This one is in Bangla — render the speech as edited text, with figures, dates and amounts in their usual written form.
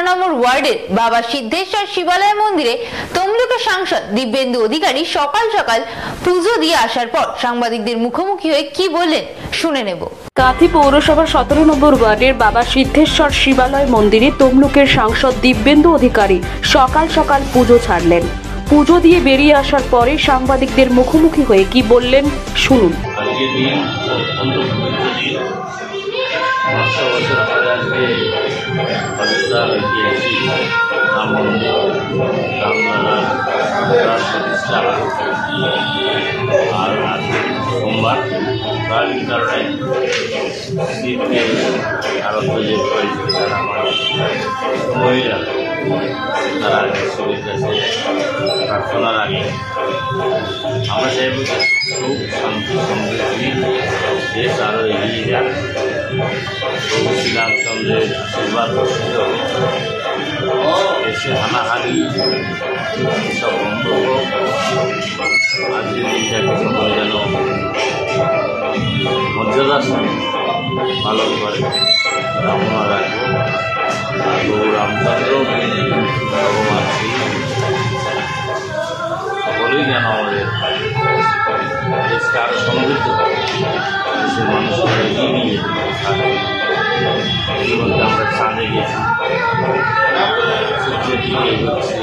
নম্বর ওয়ার্ডের বাবা সিদ্ধেশ্বর শিবালয় মন্দিরে তমলুকের সাংসদ দিব্যেন্দু অধিকারী সকাল সকাল পুজো দিয়ে আসার পর সাংবাদিকদের মুখোমুখি হয়ে কি বললেন শুনে নেব। কাঁথি পৌরসভার 17 নম্বর ওয়ার্ডের বাবা সিদ্ধেশ্বর শিবালয় মন্দিরে তমলুকের সাংসদ দিব্যেন্দু অধিকারী সকাল সকাল পুজো ছাড়লেন। পুজো দিয়ে বেরিয়ে আসার পরে সাংবাদিকদের মুখোমুখি হয়ে কি বললেন শুনুন। সোমবার কারণে শীতকে আরো প্রয়োজন করেছে যারা আমার মহিলা তারা শরীর কাছে প্রার্থনার আগে আমরা চাইব খুব শান্তি সমৃদ্ধি দেশ আরও এগিয়ে যাক। প্রভু শ্রীরামচন্দ্রের আশীর্বাদ বর্ষিত দেশে হানাহানি সব বন্ধ হোক। আজকের দিনটাকে সকলে যেন মর্যাদার সঙ্গে পালন করে কামনা রাখবো। প্রভু রামচন্দ্র ভগবান শ্রী সকলেই যেন আমাদের দেশকে আরও সমৃদ্ধ দেশের মানুষকে এগিয়ে নিয়ে থাকে। এর মধ্যে আমরা চাঁদে গেছি, সূর্যের দিকে এগোচ্ছি,